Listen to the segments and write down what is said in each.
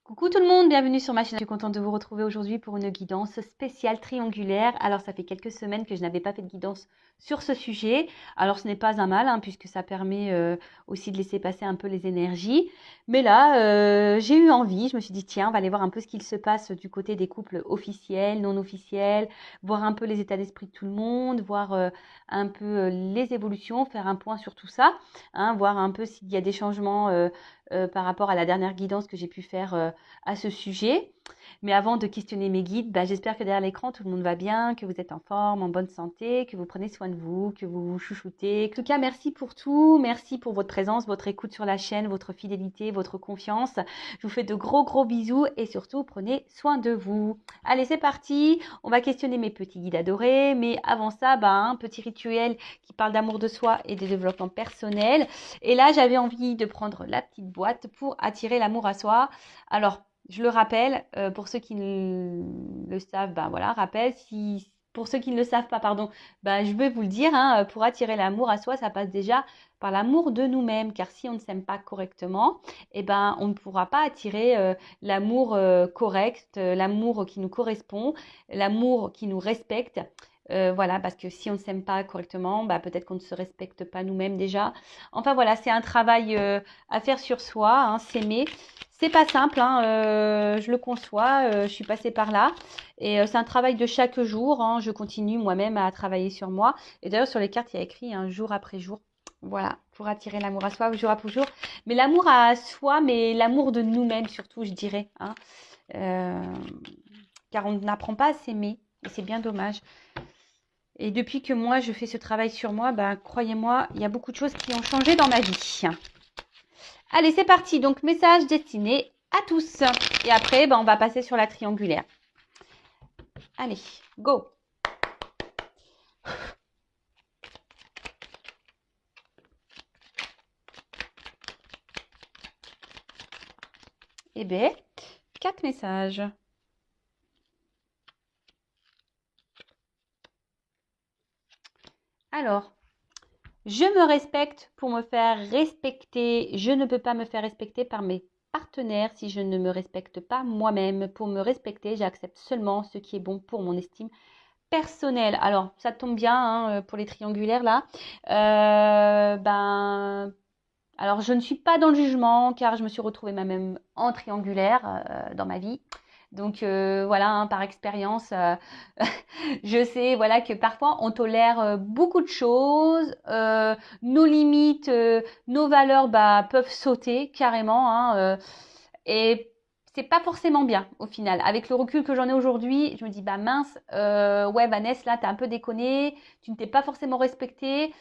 Coucou tout le monde, bienvenue sur ma chaîne. Je suis contente de vous retrouver aujourd'hui pour une guidance spéciale triangulaire. Alors ça fait quelques semaines que je n'avais pas fait de guidance sur ce sujet. Alors ce n'est pas un mal puisque ça permet aussi de laisser passer un peu les énergies. Mais là, j'ai eu envie, je me suis dit tiens, on va aller voir un peu ce qu'il se passe du côté des couples officiels, non officiels, voir un peu les états d'esprit de tout le monde, voir un peu les évolutions, faire un point sur tout ça, voir un peu s'il y a des changements par rapport à la dernière guidance que j'ai pu faire à ce sujet. Mais avant de questionner mes guides, j'espère que derrière l'écran, tout le monde va bien, que vous êtes en forme, en bonne santé, que vous prenez soin de vous, que vous vous chouchoutez. En tout cas, merci pour tout. Merci pour votre présence, votre écoute sur la chaîne, votre fidélité, votre confiance. Je vous fais de gros bisous et surtout, prenez soin de vous. Allez, c'est parti. On va questionner mes petits guides adorés. Mais avant ça, un petit rituel qui parle d'amour de soi et de développement personnel. Et là, j'avais envie de prendre la petite boîte pour attirer l'amour à soi. Alors, je le rappelle, pour ceux qui le savent, rappel. Pour ceux qui ne le savent pas, pardon, je vais vous le dire, pour attirer l'amour à soi, ça passe déjà par l'amour de nous-mêmes, car si on ne s'aime pas correctement, on ne pourra pas attirer l'amour correct, l'amour qui nous correspond, l'amour qui nous respecte. Voilà, parce que si on ne s'aime pas correctement, peut-être qu'on ne se respecte pas nous-mêmes déjà. Enfin voilà, c'est un travail à faire sur soi, s'aimer. C'est pas simple, je le conçois, je suis passée par là. Et c'est un travail de chaque jour, je continue moi-même à travailler sur moi. Et d'ailleurs, sur les cartes, il y a écrit jour après jour. Voilà, pour attirer l'amour à soi, jour après jour. Mais l'amour à soi, mais l'amour de nous-mêmes surtout, je dirais. Car on n'apprend pas à s'aimer, et c'est bien dommage. Et depuis que moi, je fais ce travail sur moi, croyez-moi, il y a beaucoup de choses qui ont changé dans ma vie. Allez, c'est parti. Donc, message destiné à tous. Et après, on va passer sur la triangulaire. Allez, go. Eh bien, 4 messages. Alors, je me respecte pour me faire respecter. Je ne peux pas me faire respecter par mes partenaires si je ne me respecte pas moi-même. Pour me respecter, j'accepte seulement ce qui est bon pour mon estime personnelle. Alors, ça tombe bien pour les triangulaires là. Alors, je ne suis pas dans le jugement car je me suis retrouvée moi-même en triangulaire dans ma vie. Donc voilà, par expérience, je sais voilà que parfois on tolère beaucoup de choses, nos limites, nos valeurs peuvent sauter carrément, et c'est pas forcément bien au final. Avec le recul que j'en ai aujourd'hui, je me dis mince, ouais Vanessa, là t'as un peu déconné, tu ne t'es pas forcément respectée,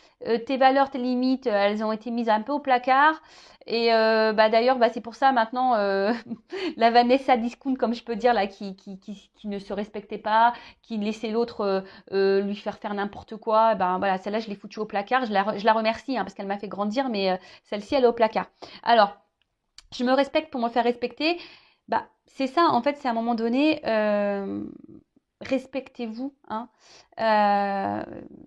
tes valeurs, tes limites, elles ont été mises un peu au placard. Et d'ailleurs, c'est pour ça maintenant la Vanessa Discount, comme je peux dire là, qui ne se respectait pas, qui laissait l'autre lui faire n'importe quoi. Voilà, celle-là je l'ai foutue au placard. Je la remercie parce qu'elle m'a fait grandir, mais celle-ci elle est au placard. Alors, je me respecte pour me faire respecter. C'est ça, en fait, c'est à un moment donné, respectez-vous.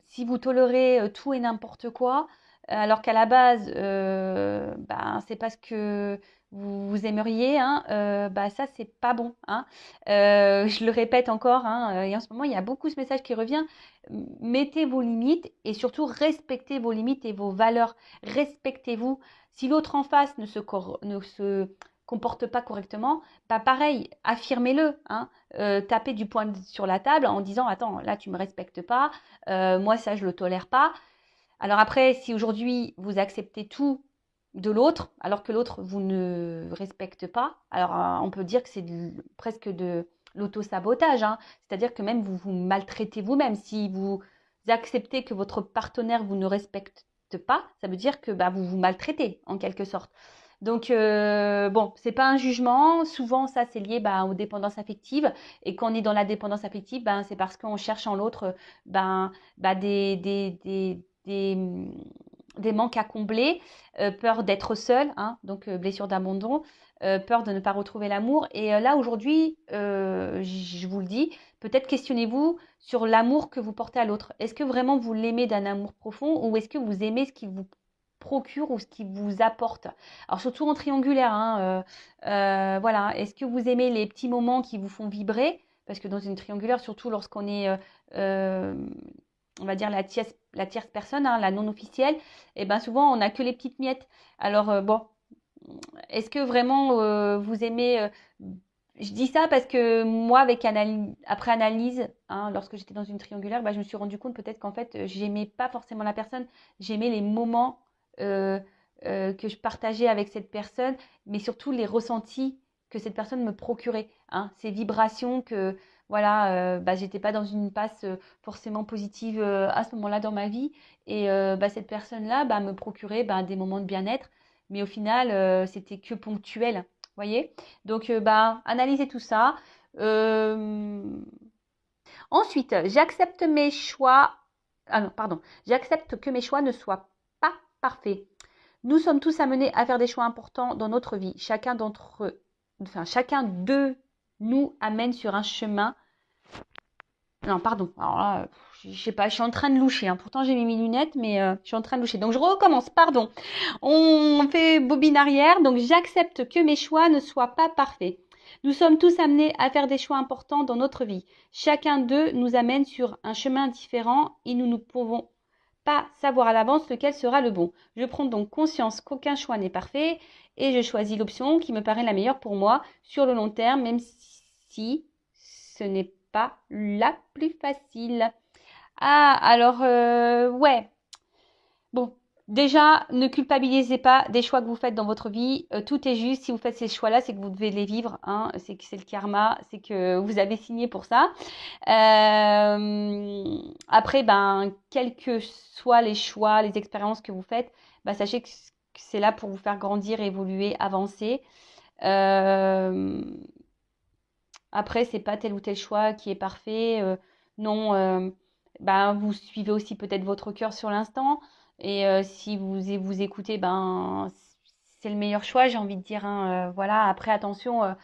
Si vous tolérez tout et n'importe quoi, alors qu'à la base, c'est parce que vous aimeriez, ça, c'est pas bon. Je le répète encore, et en ce moment, il y a beaucoup ce message qui revient. Mettez vos limites et surtout respectez vos limites et vos valeurs. Respectez-vous. Si l'autre en face ne se comporte pas correctement, pareil, affirmez-le. Tapez du poing sur la table en disant attends, là tu me respectes pas, moi ça je le tolère pas. Alors après, si aujourd'hui vous acceptez tout de l'autre, alors que l'autre vous ne respecte pas, alors on peut dire que c'est presque de l'auto-sabotage, c'est-à-dire que même vous vous maltraitez vous-même. Si vous acceptez que votre partenaire vous ne respecte pas, ça veut dire que vous vous maltraitez en quelque sorte. Donc c'est pas un jugement. Souvent ça c'est lié aux dépendances affectives, et quand on est dans la dépendance affective, c'est parce qu'on cherche en l'autre des manques à combler, peur d'être seul, donc blessure d'abandon, peur de ne pas retrouver l'amour. Et là aujourd'hui, je vous le dis, peut-être questionnez-vous sur l'amour que vous portez à l'autre. Est-ce que vraiment vous l'aimez d'un amour profond, ou est-ce que vous aimez ce qu'il vous procure ou ce qui vous apporte. Alors surtout en triangulaire, hein, voilà. Est-ce que vous aimez les petits moments qui vous font vibrer? Parce que dans une triangulaire, surtout lorsqu'on est, on va dire la tierce personne, hein, la non officielle, et ben souvent on n'a que les petites miettes. Alors bon, est-ce que vraiment vous aimez je dis ça parce que moi, après analyse, hein, lorsque j'étais dans une triangulaire, bah, je me suis rendu compte peut-être qu'en fait, j'aimais pas forcément la personne, j'aimais les moments euh, que je partageais avec cette personne, mais surtout les ressentis que cette personne me procurait, hein, ces vibrations que, voilà, bah, j'étais pas dans une passe forcément positive à ce moment-là dans ma vie, et bah, cette personne-là bah, me procurait bah, des moments de bien-être, mais au final, c'était que ponctuel, voyez? Donc, bah, analysez tout ça. Euh, Ensuite, j'accepte mes choix. Ah non, pardon. J'accepte que mes choix ne soient pas parfaits. Nous sommes tous amenés à faire des choix importants dans notre vie. Chacun d'eux nous amène sur un chemin. Non, pardon. Alors là, je sais pas, je suis en train de loucher, hein. Pourtant, j'ai mis mes lunettes, mais je suis en train de loucher. Donc, je recommence, pardon. On fait bobine arrière. Donc, j'accepte que mes choix ne soient pas parfaits. Nous sommes tous amenés à faire des choix importants dans notre vie. Chacun d'eux nous amène sur un chemin différent et nous ne pouvons pas savoir à l'avance lequel sera le bon. Je prends donc conscience qu'aucun choix n'est parfait et je choisis l'option qui me paraît la meilleure pour moi sur le long terme, même si ce n'est pas la plus facile. Ah, alors, ouais. Bon, déjà, ne culpabilisez pas des choix que vous faites dans votre vie. Tout est juste. Si vous faites ces choix-là, c'est que vous devez les vivre, hein. C'est que c'est le karma, c'est que vous avez signé pour ça. Après, ben, quels que soient les choix, les expériences que vous faites, ben, sachez que c'est là pour vous faire grandir, évoluer, avancer. Euh, Après, c'est pas tel ou tel choix qui est parfait. Non, ben, vous suivez aussi peut-être votre cœur sur l'instant. Et si vous écoutez, ben, c'est le meilleur choix, j'ai envie de dire, hein. Voilà. Après, attention,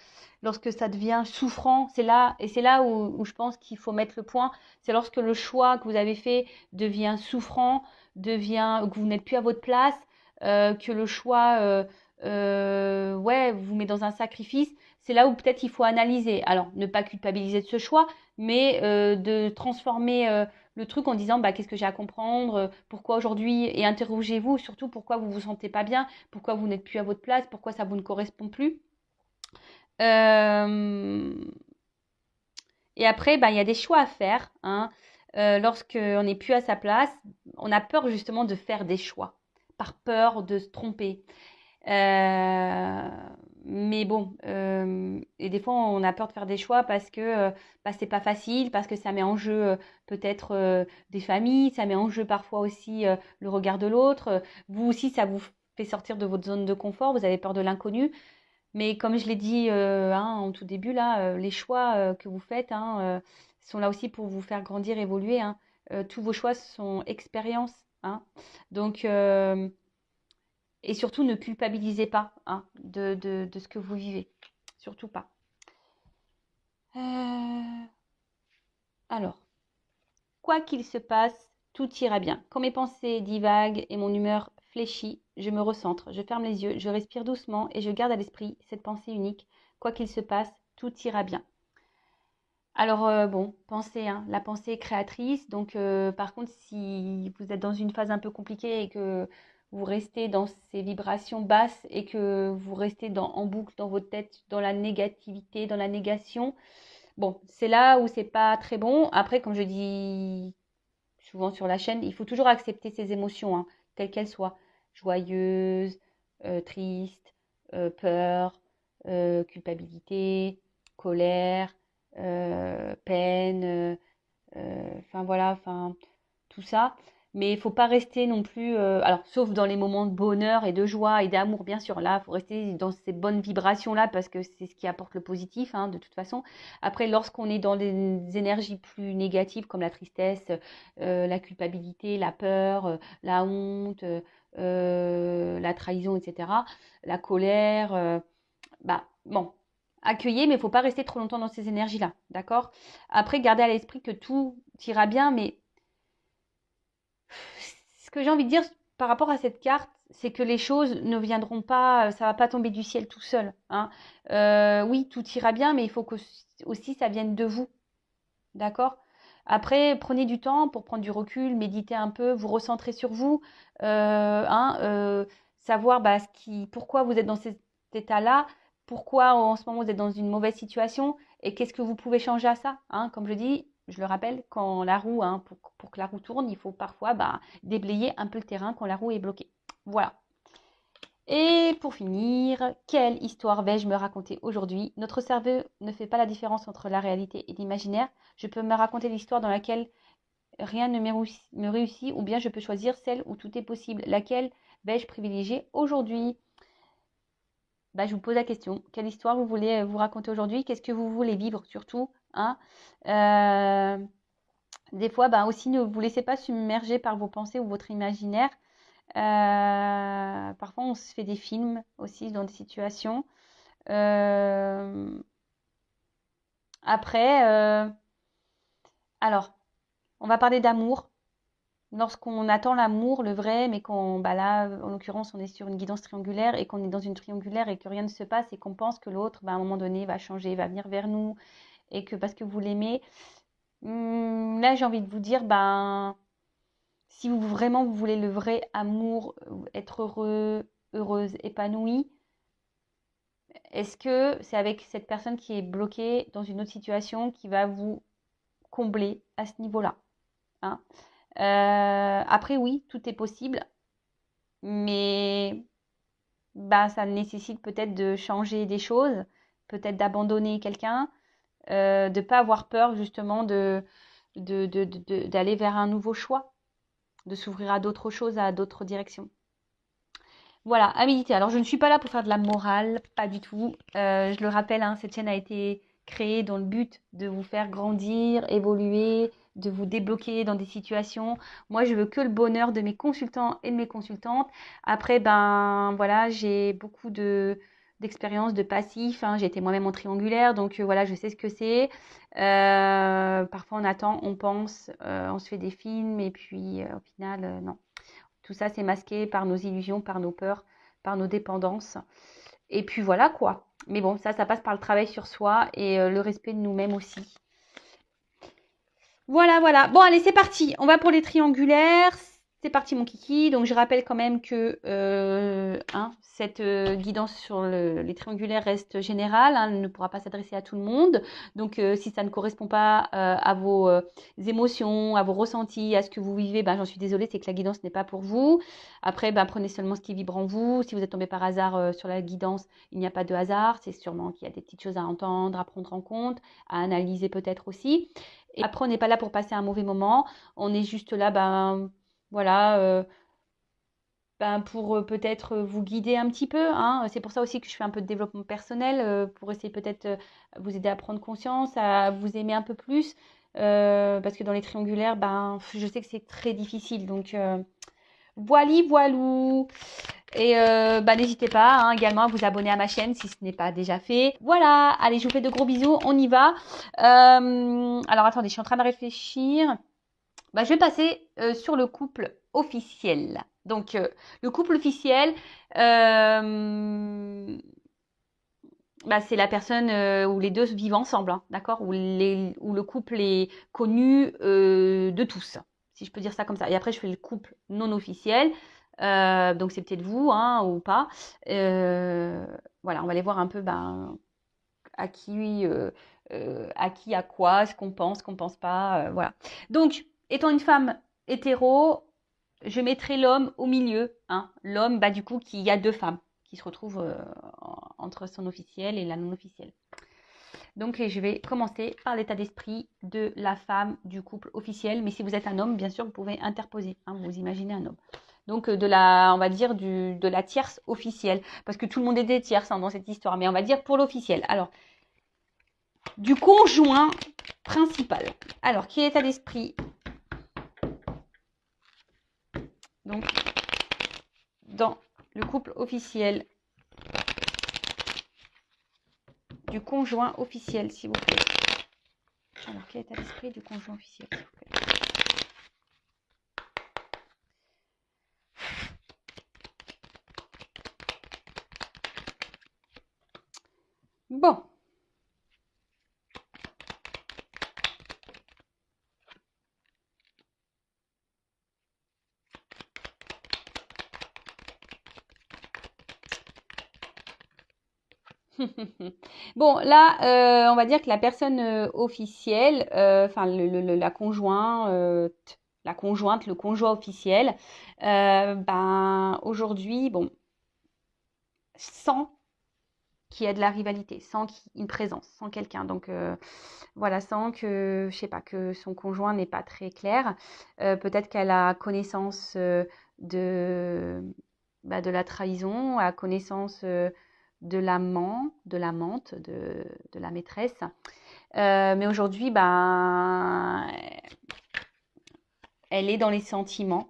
lorsque ça devient souffrant, c'est là où je pense qu'il faut mettre le point. C'est lorsque le choix que vous avez fait devient souffrant, que vous n'êtes plus à votre place, que le choix, ouais, vous met dans un sacrifice. C'est là où peut-être il faut analyser. Alors, ne pas culpabiliser de ce choix, mais de transformer le truc en disant bah, qu'est-ce que j'ai à comprendre, pourquoi aujourd'hui, et interrogez-vous surtout pourquoi vous vous sentez pas bien, pourquoi vous n'êtes plus à votre place, pourquoi ça vous ne correspond plus. Euh, Et après, bah, il y a des choix à faire, hein. Lorsqu'on n'est plus à sa place, on a peur justement de faire des choix, par peur de se tromper. Euh, mais bon, et des fois on a peur de faire des choix parce que bah, c'est pas facile, parce que ça met en jeu peut-être des familles, ça met en jeu parfois aussi le regard de l'autre. Vous aussi, ça vous fait sortir de votre zone de confort, vous avez peur de l'inconnu. Mais comme je l'ai dit hein, en tout début, là, les choix que vous faites hein, sont là aussi pour vous faire grandir, évoluer, hein. Tous vos choix sont expériences, hein. Donc, et surtout, ne culpabilisez pas hein, de ce que vous vivez. Surtout pas. Euh, Alors, quoi qu'il se passe, tout ira bien. Quand mes pensées divaguent et mon humeur fléchit, je me recentre, je ferme les yeux, je respire doucement et je garde à l'esprit cette pensée unique. Quoi qu'il se passe, tout ira bien. Alors, bon, pensez, hein, la pensée est créatrice. Donc, par contre, si vous êtes dans une phase un peu compliquée et que vous restez dans ces vibrations basses et que vous restez en boucle dans votre tête, dans la négativité, dans la négation, bon, c'est là où c'est pas très bon. Après, comme je dis souvent sur la chaîne, il faut toujours accepter ses émotions, hein, quelles qu'elles soient. Joyeuse, triste, peur, culpabilité, colère, peine, enfin voilà, enfin tout ça. Mais il faut pas rester non plus, alors sauf dans les moments de bonheur et de joie et d'amour, bien sûr. Là, il faut rester dans ces bonnes vibrations-là parce que c'est ce qui apporte le positif, hein, de toute façon. Après, lorsqu'on est dans des énergies plus négatives comme la tristesse, la culpabilité, la peur, la honte, la trahison, etc., la colère, bah bon, accueillez, mais il ne faut pas rester trop longtemps dans ces énergies-là, d'accord? Après, gardez à l'esprit que tout ira bien, mais ce que j'ai envie de dire par rapport à cette carte, c'est que les choses ne viendront pas, ça va pas tomber du ciel tout seul, hein. Oui, tout ira bien, mais il faut que aussi ça vienne de vous, d'accord? Après, prenez du temps pour prendre du recul, méditer un peu, vous recentrer sur vous, hein, savoir bah, pourquoi vous êtes dans cet état-là, pourquoi en ce moment vous êtes dans une mauvaise situation et qu'est-ce que vous pouvez changer à ça, hein. Comme je dis, je le rappelle, quand la roue, hein, pour que la roue tourne, il faut parfois bah, déblayer un peu le terrain quand la roue est bloquée. Voilà. Et pour finir, quelle histoire vais-je me raconter aujourd'hui? Notre cerveau ne fait pas la différence entre la réalité et l'imaginaire. Je peux me raconter l'histoire dans laquelle rien ne me réussit ou bien je peux choisir celle où tout est possible. Laquelle vais-je privilégier aujourd'hui? Bah, je vous pose la question. Quelle histoire vous voulez vous raconter aujourd'hui? Qu'est-ce que vous voulez vivre surtout, hein? Des fois, bah, aussi, ne vous laissez pas submerger par vos pensées ou votre imaginaire. Parfois, on se fait des films aussi dans des situations. Euh, Après, alors, on va parler d'amour. Lorsqu'on attend l'amour, le vrai, mais qu'on, bah là, en l'occurrence, on est sur une guidance triangulaire et qu'on est dans une triangulaire et que rien ne se passe et qu'on pense que l'autre, bah, à un moment donné, va changer, va venir vers nous et que parce que vous l'aimez, là, j'ai envie de vous dire, ben, si vous vraiment vous voulez le vrai amour, être heureux, heureuse, épanoui, est-ce que c'est avec cette personne qui est bloquée dans une autre situation qui va vous combler à ce niveau-là, hein? Après, oui, tout est possible, mais bah, ça nécessite peut-être de changer des choses, peut-être d'abandonner quelqu'un, de ne pas avoir peur justement d'aller vers un nouveau choix, de s'ouvrir à d'autres choses, à d'autres directions. Voilà, à méditer. Alors, je ne suis pas là pour faire de la morale, pas du tout. Je le rappelle, hein, cette chaîne a été créée dans le but de vous faire grandir, évoluer, de vous débloquer dans des situations. Moi, je veux que le bonheur de mes consultants et de mes consultantes. Après, ben voilà, j'ai beaucoup d'expérience de passif, hein. J'ai été moi-même en triangulaire, donc voilà, je sais ce que c'est. Parfois, on attend, on pense, on se fait des films, et puis au final, non. Tout ça, c'est masqué par nos illusions, par nos peurs, par nos dépendances. Et puis voilà quoi. Mais bon, ça passe par le travail sur soi et le respect de nous-mêmes aussi. Voilà, voilà. Bon, allez, c'est parti. On va pour les triangulaires. C'est parti, mon kiki. Donc, je rappelle quand même que cette guidance sur les triangulaires reste générale, hein, elle ne pourra pas s'adresser à tout le monde. Donc, si ça ne correspond pas à vos émotions, à vos ressentis, à ce que vous vivez, ben, j'en suis désolée, c'est que la guidance n'est pas pour vous. Après, ben, prenez seulement ce qui vibre en vous. Si vous êtes tombé par hasard sur la guidance, il n'y a pas de hasard. C'est sûrement qu'il y a des petites choses à entendre, à prendre en compte, à analyser peut-être aussi. Et après, on n'est pas là pour passer un mauvais moment. On est juste là, ben voilà, ben, pour peut-être vous guider un petit peu, hein. C'est pour ça aussi que je fais un peu de développement personnel, pour essayer peut-être vous aider à prendre conscience, à vous aimer un peu plus. Parce que dans les triangulaires, ben, je sais que c'est très difficile. Donc, voili, voilou. Et bah, n'hésitez pas hein, également à vous abonner à ma chaîne si ce n'est pas déjà fait. Voilà, allez, je vous fais de gros bisous, on y va. Alors attendez, je suis en train de réfléchir. Bah, je vais passer sur le couple officiel. Donc, le couple officiel, bah, c'est la personne où les deux vivent ensemble, hein, d'accord? Où le couple est connu de tous, si je peux dire ça comme ça. Et après, je fais le couple non officiel. Donc, c'est peut-être vous hein, ou pas. Voilà, on va aller voir un peu ben, à qui, à quoi, ce qu'on pense pas. Voilà. Donc, étant une femme hétéro, je mettrai l'homme au milieu. Hein. L'homme, bah, du coup, qui a deux femmes qui se retrouvent entre son officiel et la non officielle. Donc, je vais commencer par l'état d'esprit de la femme du couple officiel. Mais si vous êtes un homme, bien sûr, vous pouvez interposer. Hein, vous imaginez un homme. Donc, on va dire, de la tierce officielle. Parce que tout le monde est des tierces hein, dans cette histoire. Mais on va dire pour l'officiel. Alors, du conjoint principal. Alors, qui est l'état d'esprit? Donc, dans le couple officiel du conjoint officiel, s'il vous plaît. Alors, quel est l'état d'esprit du conjoint officiel, s'il vous plaît? Bon. Bon, là, on va dire que la personne officielle, enfin la conjointe, le conjoint officiel, ben aujourd'hui, bon, sans qu'il y ait de la rivalité, sans une présence, sans quelqu'un. Donc voilà, sans que, je sais pas, que son conjoint n'est pas très clair. Peut-être qu'elle a connaissance de, de la trahison, a connaissance de l'amant, de l'amante, de la maîtresse. Mais aujourd'hui, ben, elle est dans les sentiments.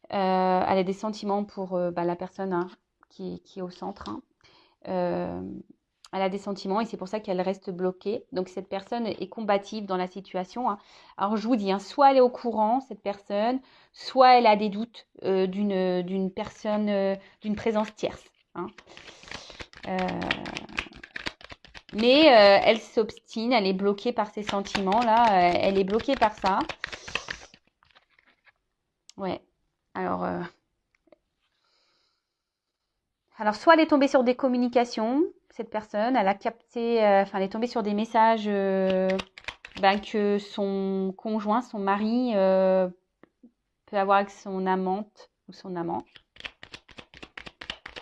Elle a des sentiments pour la personne hein, qui est au centre. Hein. Euh, Elle a des sentiments et c'est pour ça qu'elle reste bloquée. Donc cette personne est combative dans la situation. Hein. Alors je vous dis, hein, soit elle est au courant, cette personne, soit elle a des doutes d'une personne, d'une présence tierce. Hein. Euh, mais elle s'obstine, elle est bloquée par ses sentiments là, elle est bloquée par ça. Ouais. Alors, soit elle est tombée sur des communications, cette personne, elle a capté, enfin elle est tombée sur des messages que son conjoint, son mari peut avoir avec son amante ou son amant.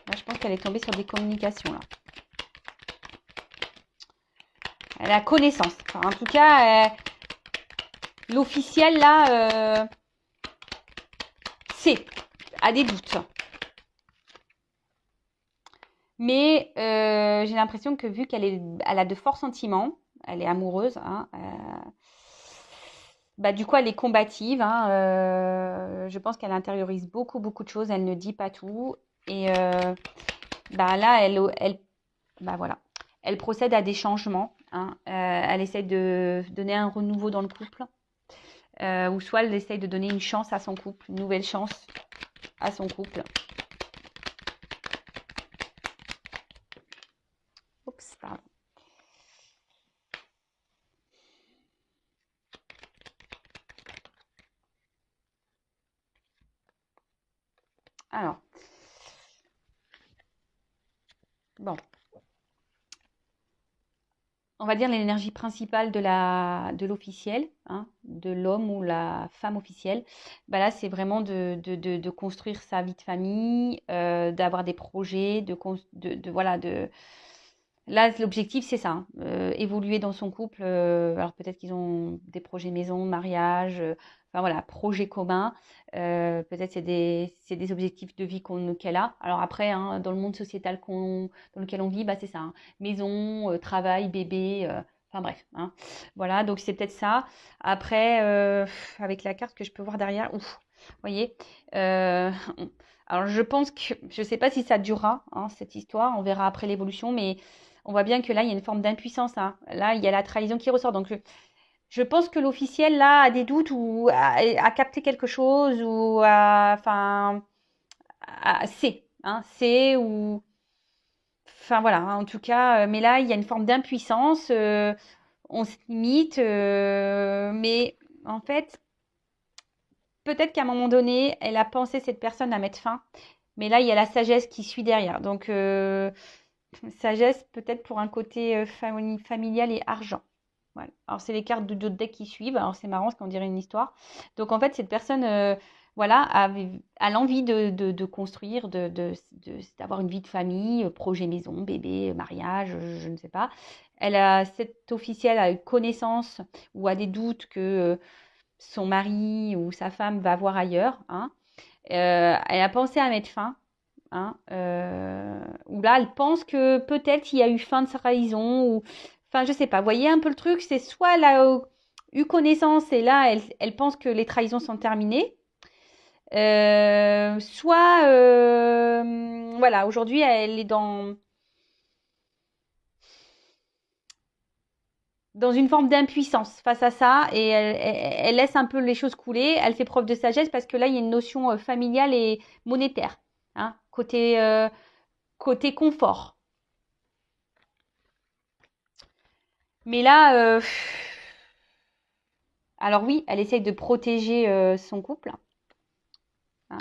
Là, je pense qu'elle est tombée sur des communications là. Elle a connaissance. Enfin, en tout cas, l'officiel là, a des doutes. Mais j'ai l'impression que vu elle a de forts sentiments, elle est amoureuse, hein, du coup elle est combative. Hein, je pense qu'elle intériorise beaucoup, beaucoup de choses. Elle ne dit pas tout. Et là, voilà. Elle procède à des changements. Hein, elle essaie de donner un renouveau dans le couple. Ou soit elle essaie de donner une chance à son couple, une nouvelle chance à son couple. Oups, pardon. Alors, bon, on va dire l'énergie principale de l'officiel, hein, de l'homme ou la femme officielle. Là, c'est vraiment de construire sa vie de famille, d'avoir des projets, voilà, Là, l'objectif, c'est ça, hein, évoluer dans son couple. Alors peut-être qu'ils ont des projets maison, mariage, enfin voilà, projets communs. Peut-être c'est des objectifs de vie qu'elle a. Alors après, hein, dans le monde sociétal dans lequel on vit, c'est ça, hein, maison, travail, bébé, enfin bref. Hein, voilà, donc c'est peut-être ça. Après, avec la carte que je peux voir derrière, ouf, vous voyez. Alors je pense que, je ne sais pas si ça durera, hein, cette histoire, on verra après l'évolution, mais on voit bien que là, il y a une forme d'impuissance. Hein. Là, il y a la trahison qui ressort. Donc, je pense que l'officiel, là, a des doutes ou a capté quelque chose ou sait. Hein, sait ou... Enfin, voilà. Hein, en tout cas, mais là, il y a une forme d'impuissance. On se limite. Mais en fait, peut-être qu'à un moment donné, elle a pensé cette personne à mettre fin. Mais là, il y a la sagesse qui suit derrière. Donc, sagesse peut-être pour un côté familial et argent. Voilà. Alors, c'est les cartes de d'autres decks qui suivent. Alors, c'est marrant, parce qu'on dirait une histoire. Donc, en fait, cette personne, voilà, a l'envie de construire, d'avoir une vie de famille, projet maison, bébé, mariage, je ne sais pas. Cette officielle a eu connaissance ou a des doutes que son mari ou sa femme va voir ailleurs. Hein. Elle a pensé à mettre fin. Hein, où là, elle pense que peut-être il y a eu fin de sa trahison, ou enfin, je sais pas. Vous voyez un peu le truc, c'est soit elle a eu connaissance et là, elle pense que les trahisons sont terminées, soit, voilà, aujourd'hui, elle est dans une forme d'impuissance face à ça et elle laisse un peu les choses couler. Elle fait preuve de sagesse parce que là, il y a une notion familiale et monétaire, hein, côté confort. Mais là, alors oui, elle essaye de protéger son couple, hein.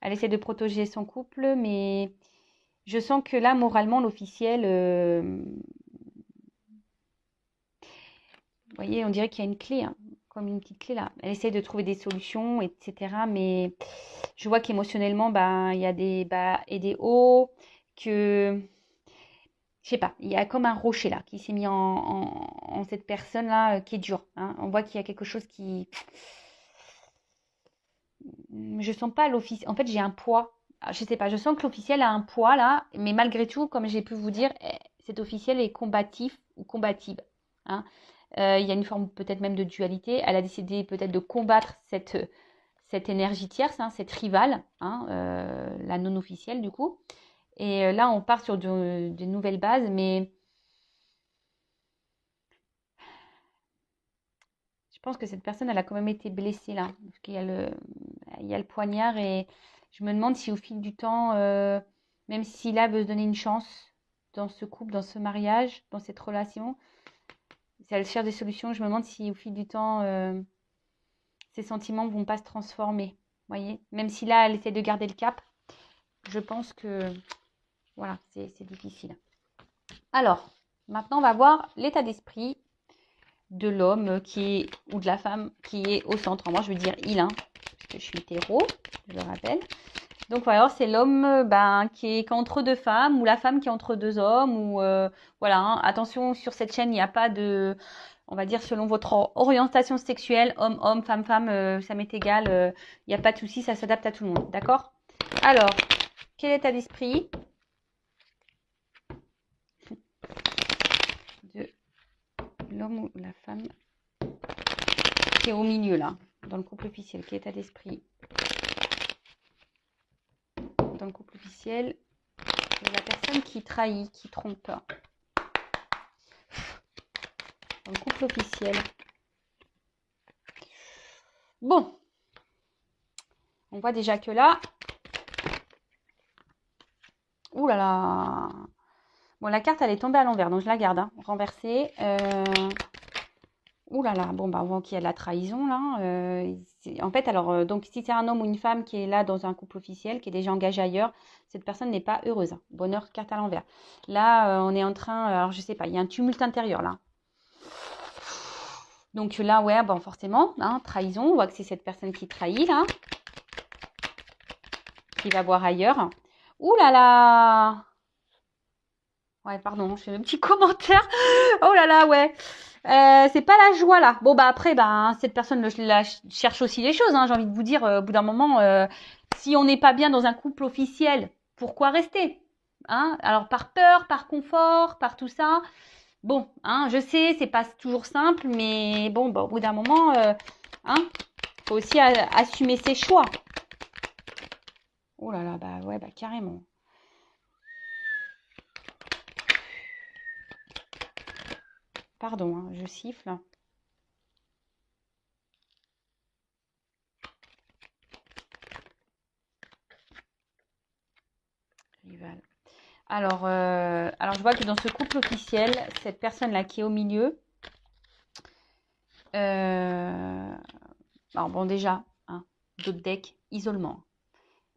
Elle essaie de protéger son couple, mais je sens que là, moralement, l'officiel, vous voyez, on dirait qu'il y a une clé, hein, comme une petite clé là. Elle essaie de trouver des solutions, etc. Mais je vois qu'émotionnellement, ben, il y a des bas et des hauts, que, je sais pas, il y a comme un rocher là qui s'est mis en cette personne là qui est dure, hein. On voit qu'il y a quelque chose qui, je sens pas l'officiel. En fait, j'ai un poids. Ah, je sais pas, je sens que l'officiel a un poids là, mais malgré tout, comme j'ai pu vous dire, cet officiel est combatif ou combative, hein. Il y a une forme peut-être même de dualité. Elle a décidé peut-être de combattre cette énergie tierce, hein, cette rivale, hein, la non officielle du coup. Et là, on part sur de nouvelles bases, mais je pense que cette personne, elle a quand même été blessée là, parce il y a le poignard et je me demande si au fil du temps, même si là veut se donner une chance dans ce couple, dans ce mariage, dans cette relation, si elle cherche des solutions, je me demande si au fil du temps, ses sentiments vont pas se transformer. Vous voyez, même si là, elle essaie de garder le cap, je pense que voilà, c'est difficile. Alors, maintenant, on va voir l'état d'esprit de l'homme qui est, ou de la femme qui est au centre. Moi, je veux dire il, hein, parce que je suis hétéro, je le rappelle. Donc voilà, c'est l'homme ben, qui est entre deux femmes, ou la femme qui est entre deux hommes, ou voilà, hein. Attention, sur cette chaîne, il n'y a pas de, on va dire, selon votre orientation sexuelle, homme, homme, femme, femme, ça m'est égal, il n'y a pas de souci, ça s'adapte à tout le monde, d'accord? Alors, quel état d'esprit de l'homme ou la femme qui est au milieu là, dans le couple officiel? Quel état d'esprit dans le couple officiel de la personne qui trahit, qui trompe? Dans le couple officiel. Bon, on voit déjà que là, ouh là là, bon la carte elle est tombée à l'envers, donc je la garde, hein, renversée. Ouh là là, bon bah on voit qu'il y a de la trahison là. En fait, alors donc si c'est un homme ou une femme qui est là dans un couple officiel, qui est déjà engagé ailleurs, cette personne n'est pas heureuse, hein. Bonheur, carte à l'envers. Là, on est en train, alors je sais pas, il y a un tumulte intérieur là. Donc là, ouais, bon forcément, hein, trahison. On voit que c'est cette personne qui trahit là, qui va voir ailleurs. Ouh là là. Ouais, pardon, je fais un petit commentaire. Oh là là, ouais. C'est pas la joie là. Bon bah après, bah cette personne la cherche aussi les choses, hein, j'ai envie de vous dire, au bout d'un moment, si on n'est pas bien dans un couple officiel, pourquoi rester, hein? Alors par peur, par confort, par tout ça. Bon, hein, je sais, c'est pas toujours simple, mais bon, bah, au bout d'un moment, hein, faut aussi assumer ses choix. Oh là là, bah ouais, bah carrément. Pardon, hein, je siffle. Rival. Alors, je vois que dans ce couple officiel, cette personne-là qui est au milieu, alors bon déjà, hein, d'autres decks, isolement,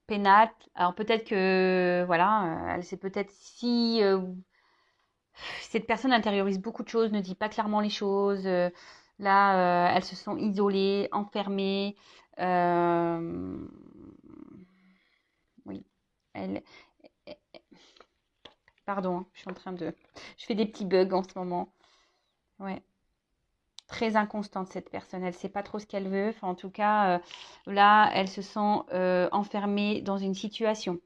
pénal. Alors peut-être que, voilà, elle sait peut-être si cette personne intériorise beaucoup de choses, ne dit pas clairement les choses. Là, elles se sont isolées, enfermées. Oui, elle, pardon, hein, je suis en train de, je fais des petits bugs en ce moment. Ouais. Très inconstante cette personne, elle ne sait pas trop ce qu'elle veut. Enfin, en tout cas, là, elle se sent enfermée dans une situation.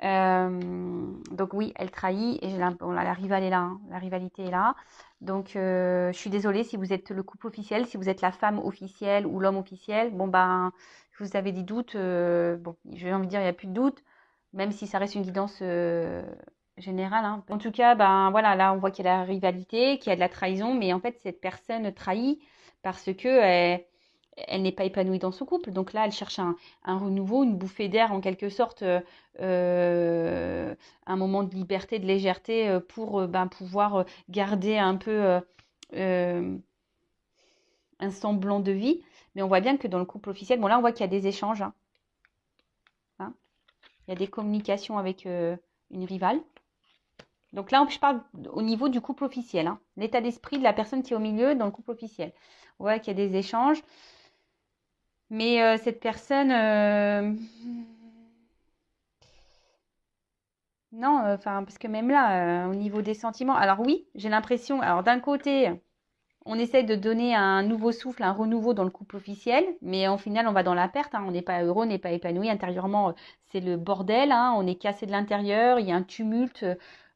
Donc oui, elle trahit et bon, là, la rivalité est là, hein. La rivalité est là. Donc je suis désolée si vous êtes le couple officiel, si vous êtes la femme officielle ou l'homme officiel. Bon ben, si vous avez des doutes, bon, j'ai envie de dire il n'y a plus de doute, même si ça reste une guidance générale, hein. En tout cas, ben voilà, là on voit qu'il y a la rivalité, qu'il y a de la trahison, mais en fait cette personne trahit parce que elle n'est pas épanouie dans son couple. Donc là, elle cherche un renouveau, une bouffée d'air en quelque sorte, un moment de liberté, de légèreté pour ben, pouvoir garder un peu euh, un semblant de vie. Mais on voit bien que dans le couple officiel, bon là on voit qu'il y a des échanges. Hein. Il y a des communications avec une rivale. Donc là, je parle au niveau du couple officiel. Hein. L'état d'esprit de la personne qui est au milieu dans le couple officiel. On voit qu'il y a des échanges. Mais cette personne... non, enfin, parce que même là, au niveau des sentiments... Alors oui, j'ai l'impression... Alors d'un côté, on essaie de donner un nouveau souffle, un renouveau dans le couple officiel. Mais au final, on va dans la perte. Hein. On n'est pas heureux, on n'est pas épanoui. Intérieurement, c'est le bordel. Hein. On est cassé de l'intérieur. Il y a un tumulte.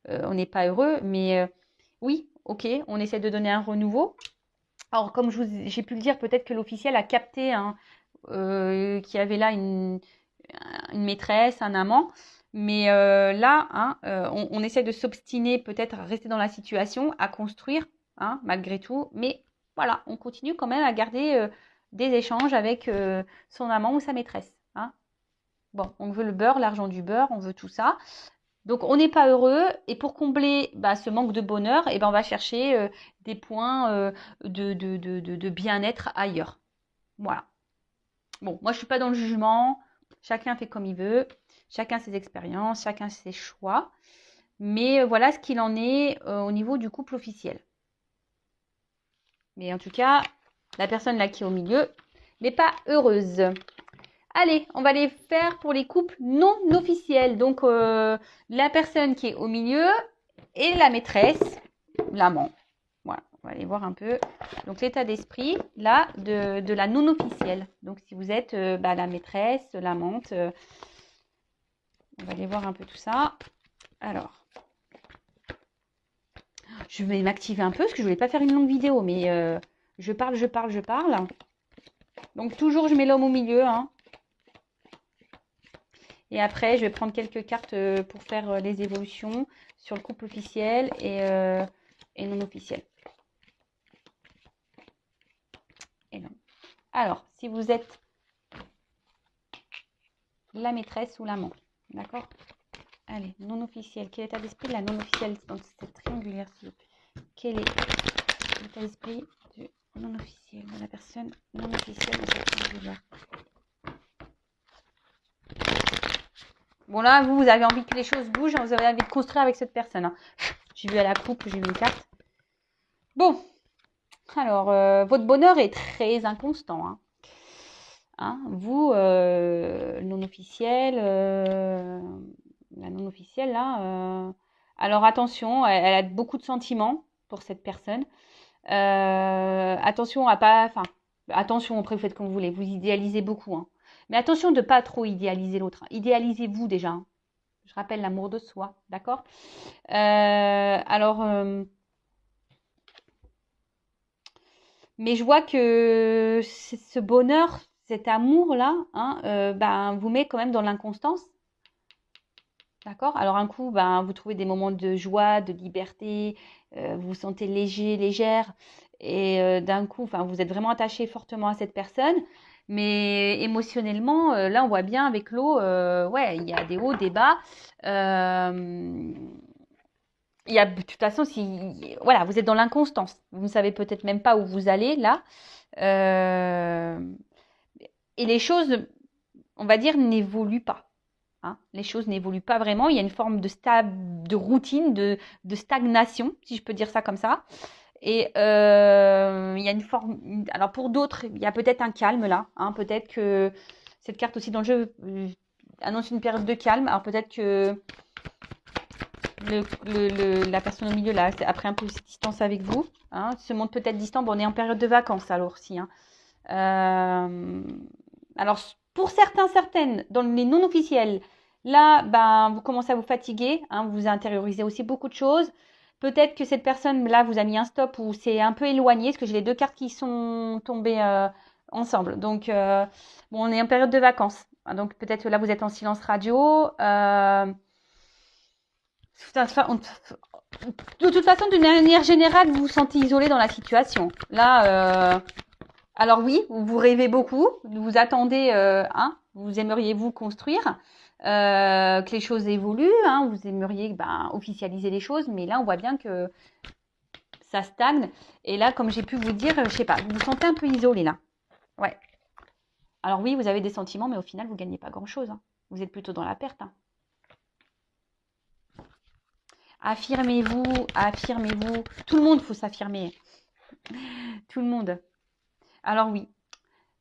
On n'est pas heureux. Mais oui, ok, on essaie de donner un renouveau. Alors, comme j'ai pu le dire, peut-être que l'officiel a capté hein, qu'il y avait là une maîtresse, un amant. Mais là, hein, on essaie de s'obstiner peut-être à rester dans la situation, à construire, hein, malgré tout. Mais voilà, on continue quand même à garder des échanges avec son amant ou sa maîtresse. Hein. Bon, on veut le beurre, l'argent du beurre, on veut tout ça. Donc, on n'est pas heureux et pour combler ce manque de bonheur, eh ben, on va chercher des points de bien-être ailleurs. Voilà. Bon, moi, je ne suis pas dans le jugement. Chacun fait comme il veut. Chacun ses expériences, chacun ses choix. Mais voilà ce qu'il en est au niveau du couple officiel. Mais en tout cas, la personne là qui est au milieu n'est pas heureuse. Allez, on va les faire pour les couples non officiels. Donc, la personne qui est au milieu et la maîtresse, l'amant. Voilà, on va aller voir un peu. Donc, l'état d'esprit, là, de la non officielle. Donc, si vous êtes la maîtresse, l'amante, on va aller voir un peu tout ça. Alors, je vais m'activer un peu parce que je ne voulais pas faire une longue vidéo, mais je parle. Donc, toujours, je mets l'homme au milieu, hein. Et après, je vais prendre quelques cartes pour faire les évolutions sur le couple officiel et non officiel. Et non. Alors, si vous êtes la maîtresse ou l'amant, d'accord? Allez, non officiel. Quel est l'état d'esprit de la non officielle dans cette triangulaire, s'il vous plaît? Quel est l'état d'esprit du non officiel, de la personne non officielle dans cette triangulaire? Bon là, vous avez envie que les choses bougent, vous avez envie de construire avec cette personne. Hein. J'ai vu à la coupe, j'ai vu une carte. Bon, alors, votre bonheur est très inconstant. Hein. Hein, vous, non officiel, la non officielle là. Alors attention, elle a beaucoup de sentiments pour cette personne. Attention à pas, enfin, attention après vous faites comme vous voulez, vous idéalisez beaucoup. Hein. Mais attention de ne pas trop idéaliser l'autre. Hein. Idéalisez-vous déjà. Hein. Je rappelle l'amour de soi, d'accord? Alors, mais je vois que ce bonheur, cet amour-là, hein, vous met quand même dans l'inconstance. D'accord? Alors un coup, vous trouvez des moments de joie, de liberté, vous vous sentez léger, légère, et d'un coup, vous êtes vraiment attaché fortement à cette personne. Mais émotionnellement, là, on voit bien avec l'eau, ouais, il y a des hauts, des bas. Il y a, de toute façon, voilà, vous êtes dans l'inconstance. Vous ne savez peut-être même pas où vous allez là. Et les choses, on va dire, n'évoluent pas. Hein. Les choses n'évoluent pas vraiment. Il y a une forme de routine, de stagnation, si je peux dire ça comme ça. Et il y a une forme. Alors pour d'autres, il y a peut-être un calme là. Hein. Peut-être que cette carte aussi dans le jeu annonce une période de calme. Alors peut-être que la personne au milieu là, après un peu de distance avec vous, hein, se montre peut-être distant. Bon, on est en période de vacances alors aussi. Hein. Alors pour certaines, dans les non officiels, là, vous commencez à vous fatiguer, hein, vous intériorisez aussi beaucoup de choses. Peut-être que cette personne là vous a mis un stop ou c'est un peu éloigné, parce que j'ai les deux cartes qui sont tombées ensemble. Donc bon, on est en période de vacances, donc peut-être que là vous êtes en silence radio. De toute façon, d'une manière générale, vous vous sentez isolé dans la situation. Là, alors oui, vous rêvez beaucoup, vous attendez, hein, vous aimeriez vous construire, que les choses évoluent, hein, vous aimeriez officialiser les choses, mais là, on voit bien que ça stagne. Et là, comme j'ai pu vous dire, je sais pas, vous vous sentez un peu isolé là. Ouais. Alors oui, vous avez des sentiments, mais au final, vous ne gagnez pas grand-chose, hein. Vous êtes plutôt dans la perte, hein. Affirmez-vous, affirmez-vous. Tout le monde, faut s'affirmer. Tout le monde. Alors oui.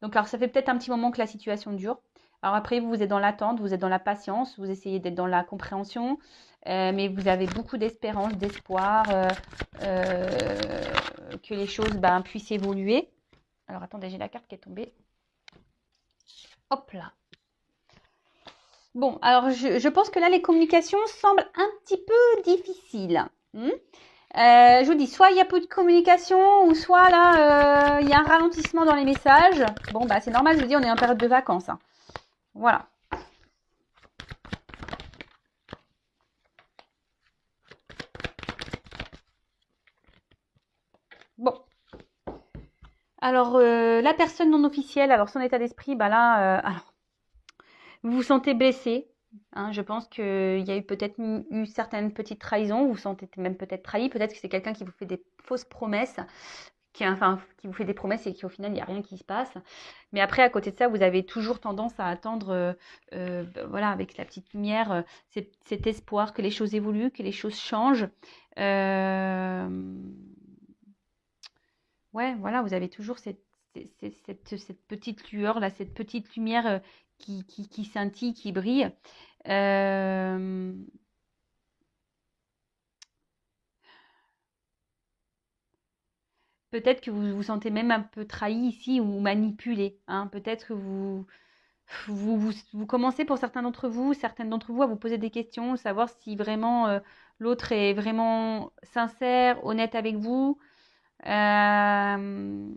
Donc, alors ça fait peut-être un petit moment que la situation dure. Alors après, vous êtes dans l'attente, vous êtes dans la patience, vous essayez d'être dans la compréhension, mais vous avez beaucoup d'espérance, d'espoir que les choses puissent évoluer. Alors attendez, j'ai la carte qui est tombée. Hop là. Bon, alors je pense que là, les communications semblent un petit peu difficiles. Je vous dis, soit il y a peu de communication, ou soit là, il y a un ralentissement dans les messages. Bon, bah c'est normal, je vous dis, on est en période de vacances, hein. Voilà. Bon. Alors, la personne non officielle, alors son état d'esprit, alors, vous vous sentez blessé, hein, je pense qu'il y a eu peut-être eu certaines petites trahisons, vous vous sentez même peut-être trahi, peut-être que c'est quelqu'un qui vous fait des fausses promesses, qui vous fait des promesses et qu'au final, il n'y a rien qui se passe. Mais après, à côté de ça, vous avez toujours tendance à attendre, voilà, avec la petite lumière, cet espoir que les choses évoluent, que les choses changent. Ouais, voilà, vous avez toujours cette petite lueur là, cette petite lumière qui scintille, qui brille. Euh, Peut-être que vous vous sentez même un peu trahi ici ou manipulé, hein. Peut-être que vous commencez pour certaines d'entre vous à vous poser des questions, savoir si vraiment l'autre est vraiment sincère, honnête avec vous. Euh,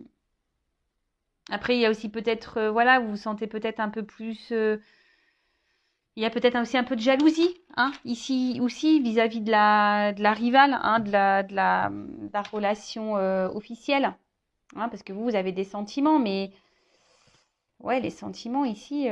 Après, il y a aussi peut-être, voilà, vous vous sentez peut-être un peu plus. Il y a peut-être aussi un peu de jalousie, hein, ici aussi vis-à-vis de la rivale, hein, de la relation officielle, hein, parce que vous avez des sentiments, mais ouais, les sentiments ici,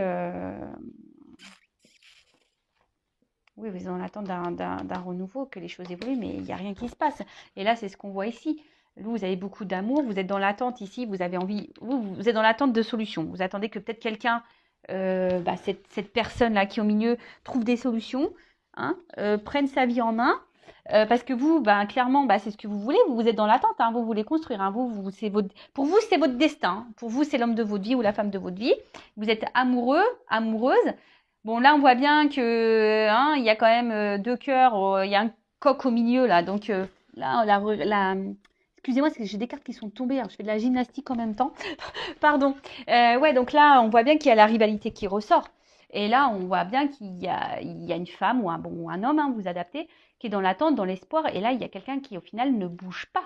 oui, vous êtes en attente d'un renouveau, que les choses évoluent, mais il n'y a rien qui se passe. Et là, c'est ce qu'on voit ici. Vous avez beaucoup d'amour, vous êtes dans l'attente ici, vous avez envie, vous êtes dans l'attente de solutions. Vous attendez que peut-être quelqu'un, cette personne-là qui est au milieu, trouve des solutions, hein, prenne sa vie en main. Parce que vous, clairement, c'est ce que vous voulez. Vous êtes dans l'attente, hein, vous voulez construire, hein, pour vous, c'est votre destin. Pour vous, c'est l'homme de votre vie ou la femme de votre vie. Vous êtes amoureux, amoureuse. Bon, là, on voit bien que, hein, il y a quand même deux cœurs, il y a un coq au milieu, là. Donc, là, excusez-moi, c'est que j'ai des cartes qui sont tombées. Alors, je fais de la gymnastique en même temps. Pardon. Ouais, donc là, on voit bien qu'il y a la rivalité qui ressort. Et là, on voit bien qu'il y a une femme ou un homme, hein, vous adaptez, qui est dans l'attente, dans l'espoir. Et là, il y a quelqu'un qui, au final, ne bouge pas,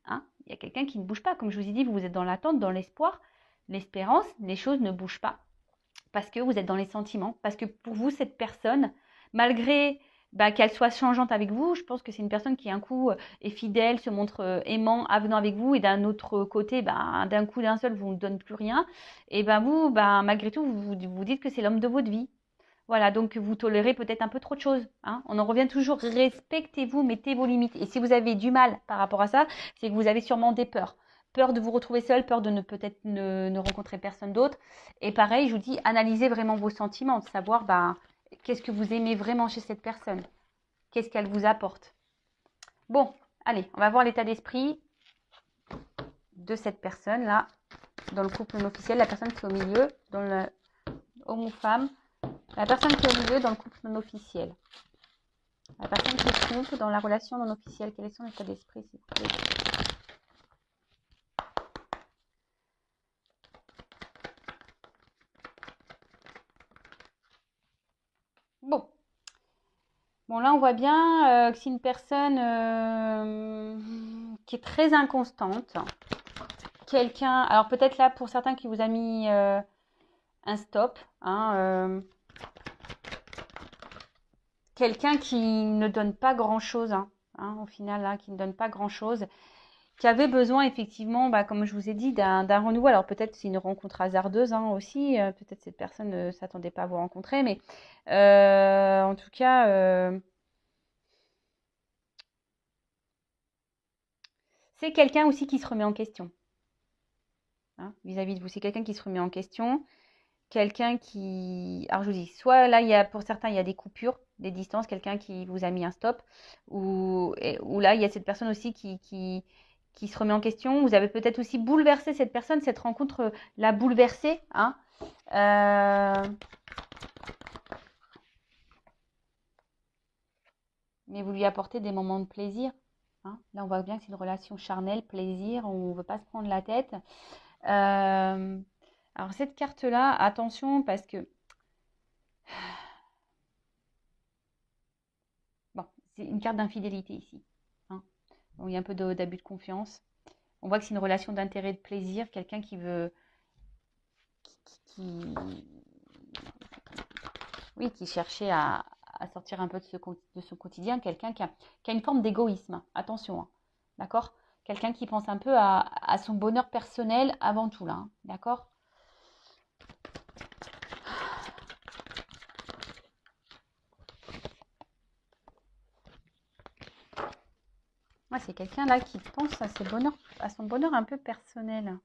hein. Il y a quelqu'un qui ne bouge pas. Comme je vous ai dit, vous êtes dans l'attente, dans l'espoir, l'espérance. Les choses ne bougent pas parce que vous êtes dans les sentiments, parce que pour vous, cette personne, malgré qu'elle soit changeante avec vous, je pense que c'est une personne qui, un coup, est fidèle, se montre aimant, avenant avec vous, et d'un autre côté, d'un coup, d'un seul, vous ne donne plus rien. Et vous, malgré tout, vous dites que c'est l'homme de votre vie. Voilà, donc vous tolérez peut-être un peu trop de choses, hein. On en revient toujours, respectez-vous, mettez vos limites. Et si vous avez du mal par rapport à ça, c'est que vous avez sûrement des peurs. Peur de vous retrouver seul, peur de peut-être ne rencontrer personne d'autre. Et pareil, je vous dis, analysez vraiment vos sentiments, de savoir qu'est-ce que vous aimez vraiment chez cette personne. Qu'est-ce qu'elle vous apporte. Bon, allez, on va voir l'état d'esprit de cette personne-là, dans le couple non officiel, la personne qui est au milieu, dans le homme-femme. La personne qui est au milieu dans le couple non officiel. La personne qui se trompe dans la relation non officielle. Quel est son état d'esprit, s'il vous plaît? Bon. Bon, là, on voit bien que c'est une personne qui est très inconstante. Quelqu'un, alors peut-être là, pour certains qui vous a mis un stop, hein, quelqu'un qui ne donne pas grand-chose, hein, au final, là, qui ne donne pas grand-chose, qui avait besoin effectivement, comme je vous ai dit, d'un renouveau. Alors peut-être c'est une rencontre hasardeuse, hein, aussi, peut-être cette personne ne s'attendait pas à vous rencontrer, mais en tout cas, c'est quelqu'un aussi qui se remet en question. Hein, vis-à-vis de vous, c'est quelqu'un qui se remet en question. Quelqu'un qui... Alors, je vous dis, soit là, pour certains, il y a des coupures, des distances, quelqu'un qui vous a mis un stop, ou là, il y a cette personne aussi qui se remet en question. Vous avez peut-être aussi bouleversé cette personne, cette rencontre l'a bouleversée. Hein. Mais vous lui apportez des moments de plaisir. Hein. Là, on voit bien que c'est une relation charnelle, plaisir, on ne veut pas se prendre la tête. Alors, cette carte-là, attention, parce que... Bon, c'est une carte d'infidélité ici. Hein. Donc, il y a un peu d'abus de confiance. On voit que c'est une relation d'intérêt, de plaisir, quelqu'un qui veut... Oui, qui cherchait à sortir un peu de son quotidien, quelqu'un qui a une forme d'égoïsme. Attention, hein. D'accord? Quelqu'un qui pense un peu à son bonheur personnel avant tout, là. Hein. D'accord? Ouais, c'est quelqu'un là qui pense à son bonheur un peu personnel.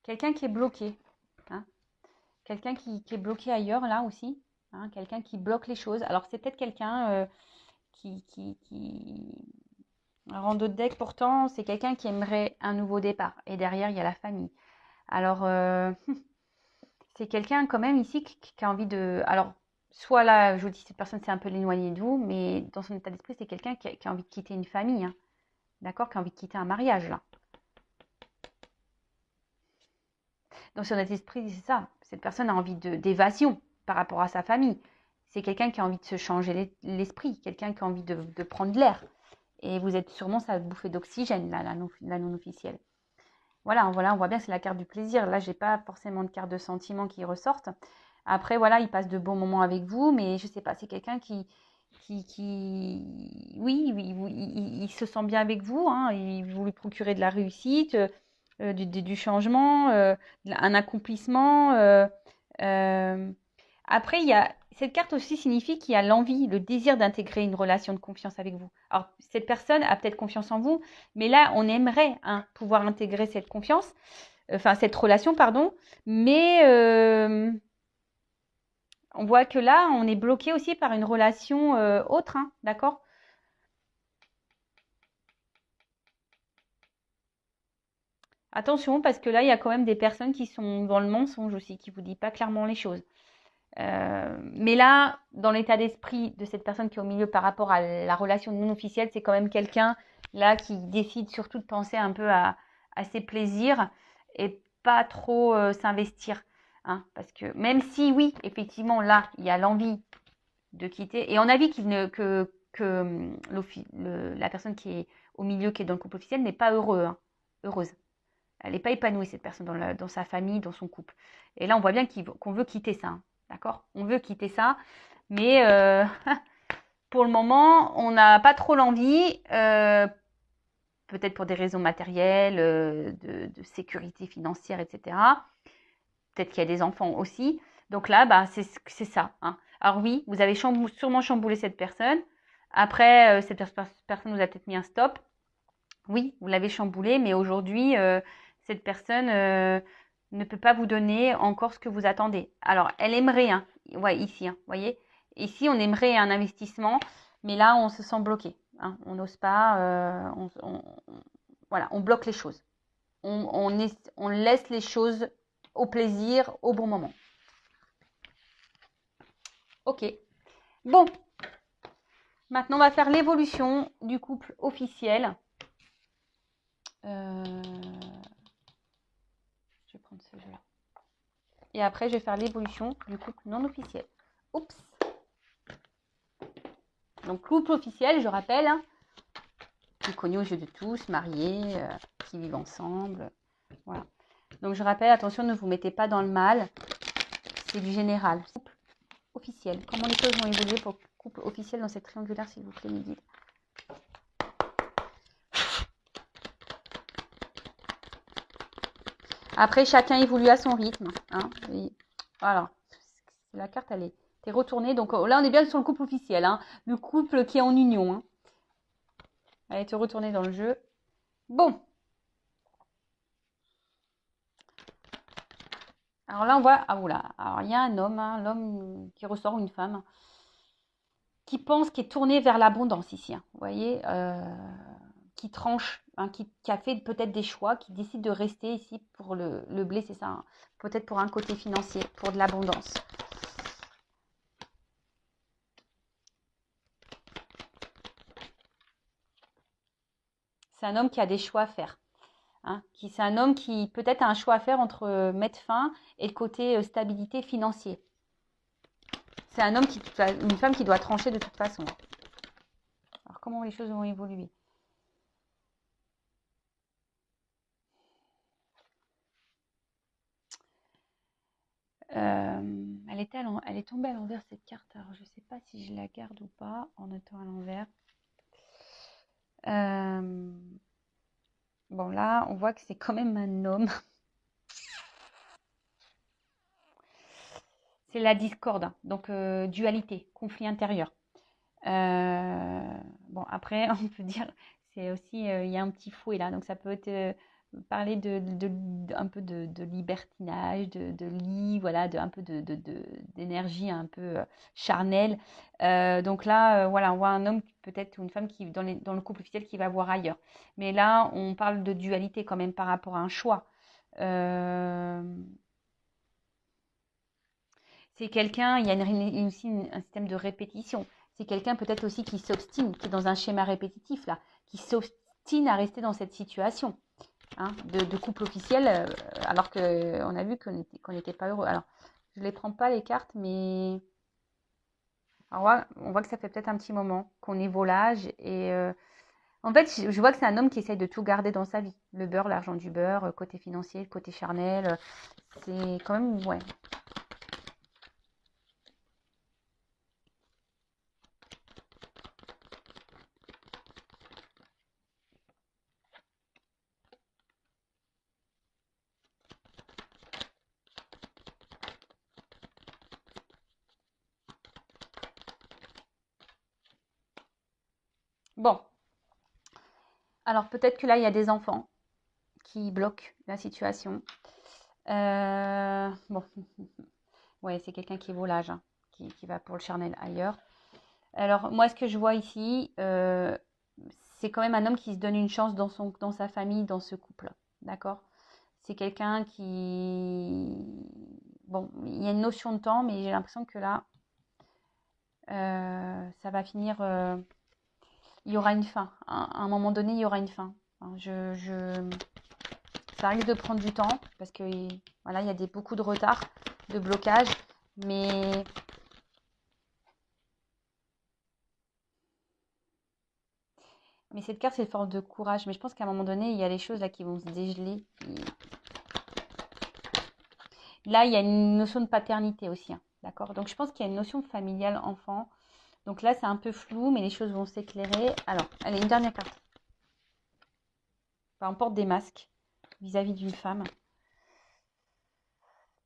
Quelqu'un qui est bloqué. Hein. Quelqu'un qui est bloqué ailleurs, là aussi. Hein. Quelqu'un qui bloque les choses. Alors, c'est peut-être quelqu'un qui... Un rando de deck, pourtant, c'est quelqu'un qui aimerait un nouveau départ. Et derrière, il y a la famille. Alors, c'est quelqu'un quand même ici qui a envie de... Alors, soit là, je vous dis, cette personne s'est un peu éloignée de vous, mais dans son état d'esprit, c'est quelqu'un qui a envie de quitter une famille. Hein. D'accord? Qui a envie de quitter un mariage, là. Dans son état d'esprit, c'est ça. Cette personne a envie d'évasion par rapport à sa famille. C'est quelqu'un qui a envie de se changer l'esprit, quelqu'un qui a envie de prendre l'air. Et vous êtes sûrement sa bouffée d'oxygène, là, la non officielle. Voilà, on voit bien que c'est la carte du plaisir. Là, j'ai pas forcément de carte de sentiment qui ressortent. Après, voilà, il passe de bons moments avec vous, mais je sais pas, c'est quelqu'un oui, il se sent bien avec vous, hein, vous lui procurez de la réussite, du changement, un accomplissement. Après, cette carte aussi signifie qu'il y a l'envie, le désir d'intégrer une relation de confiance avec vous. Alors, cette personne a peut-être confiance en vous, mais là, on aimerait pouvoir intégrer cette confiance, cette relation, pardon, mais on voit que là, on est bloqué aussi par une relation autre, hein, d'accord? Attention, parce que là, il y a quand même des personnes qui sont dans le mensonge aussi, qui ne vous disent pas clairement les choses. Mais là, dans l'état d'esprit de cette personne qui est au milieu par rapport à la relation non officielle, c'est quand même quelqu'un là qui décide surtout de penser un peu à ses plaisirs et pas trop s'investir. Hein, parce que même si oui, effectivement, là, il y a l'envie de quitter, et on a vu que la personne qui est au milieu, qui est dans le couple officiel, n'est pas heureuse. Elle n'est pas épanouie, cette personne, dans sa famille, dans son couple. Et là, on voit bien qu'on veut quitter ça. Hein, d'accord? On veut quitter ça. Mais pour le moment, on n'a pas trop l'envie. Peut-être pour des raisons matérielles, de sécurité financière, etc. Peut-être qu'il y a des enfants aussi. Donc là, bah, c'est ça. Hein. Alors oui, vous avez sûrement chamboulé cette personne. Après, cette personne vous a peut-être mis un stop. Oui, vous l'avez chamboulé, mais aujourd'hui, cette personne ne peut pas vous donner encore ce que vous attendez. Alors, elle aimerait, hein, ouais, ici, hein, voyez, ici, on aimerait un investissement, mais là, on se sent bloqué. Hein, on n'ose pas, voilà, on bloque les choses. On laisse les choses au plaisir, au bon moment. Ok. Bon, maintenant, on va faire l'évolution du couple officiel. Je vais prendre ce jeu-là. Et après, je vais faire l'évolution du couple non officiel. Oups. Donc, couple officiel, je rappelle, hein, qui est connu aux yeux de tous, mariés, qui vivent ensemble. Voilà. Donc, je rappelle, attention, ne vous mettez pas dans le mal. C'est du général. Couple officiel. Comment les choses vont évoluer pour couple officiel dans cette triangulaire, s'il vous plaît, mes guides? Après, chacun évolue à son rythme. Hein, voilà. La carte, elle est retournée. Donc là, on est bien sur le couple officiel, hein, le couple qui est en union. Hein. Elle est retournée dans le jeu. Bon. Alors là, on voit... Ah, oula. Alors, il y a un homme, hein, l'homme qui ressort, ou une femme, qui pense, qui est tourné vers l'abondance ici. Hein. Vous voyez qui tranche, hein, qui a fait peut-être des choix, qui décide de rester ici pour le blé, c'est ça. Hein. Peut-être pour un côté financier, pour de l'abondance. C'est un homme qui a des choix à faire. Hein, c'est un homme qui peut-être a un choix à faire entre mettre fin et le côté stabilité financier. C'est un homme une femme qui doit trancher de toute façon. Alors comment les choses vont évoluer? Elle est tombée à l'envers cette carte. Alors je ne sais pas si je la garde ou pas en étant à l'envers. Bon là, on voit que c'est quand même un homme. C'est la discorde, hein. Donc dualité, conflit intérieur. Bon après, on peut dire, c'est aussi, il y a un petit fouet là, donc ça peut être parler un peu de libertinage, de lit, voilà, un peu d'énergie un peu charnelle. Donc là, voilà, on voit un homme peut-être ou une femme qui dans le couple officiel qui va voir ailleurs. Mais là, on parle de dualité quand même par rapport à un choix. C'est quelqu'un, il y a aussi un système de répétition. C'est quelqu'un peut-être aussi qui s'obstine, qui est dans un schéma répétitif là, qui s'obstine à rester dans cette situation. Hein, de couple officiel, alors qu'on a vu qu'on n'était pas heureux. Alors, je ne les prends pas les cartes, mais on voit que ça fait peut-être un petit moment qu'on est volage. Et en fait, je vois que c'est un homme qui essaye de tout garder dans sa vie. Le beurre, l'argent du beurre, côté financier, côté charnel. C'est quand même, ouais. Bon, alors peut-être que là, il y a des enfants qui bloquent la situation. Bon, ouais, c'est quelqu'un qui est volage, hein, qui va pour le charnel ailleurs. Alors, moi, ce que je vois ici, c'est quand même un homme qui se donne une chance dans sa famille, dans ce couple. D'accord? C'est quelqu'un qui... Bon, il y a une notion de temps, mais j'ai l'impression que là, ça va finir... il y aura une fin. À un moment donné, il y aura une fin. Hein, ça risque de prendre du temps parce que voilà, il y a beaucoup de retard, de blocage, mais cette carte, c'est force de courage. Mais je pense qu'à un moment donné, il y a les choses là qui vont se dégeler. Là, il y a une notion de paternité aussi. Hein, d'accord? Donc, je pense qu'il y a une notion familiale enfant. Donc là, c'est un peu flou, mais les choses vont s'éclairer. Alors, allez, une dernière carte. Enfin, on porte des masques vis-à-vis d'une femme.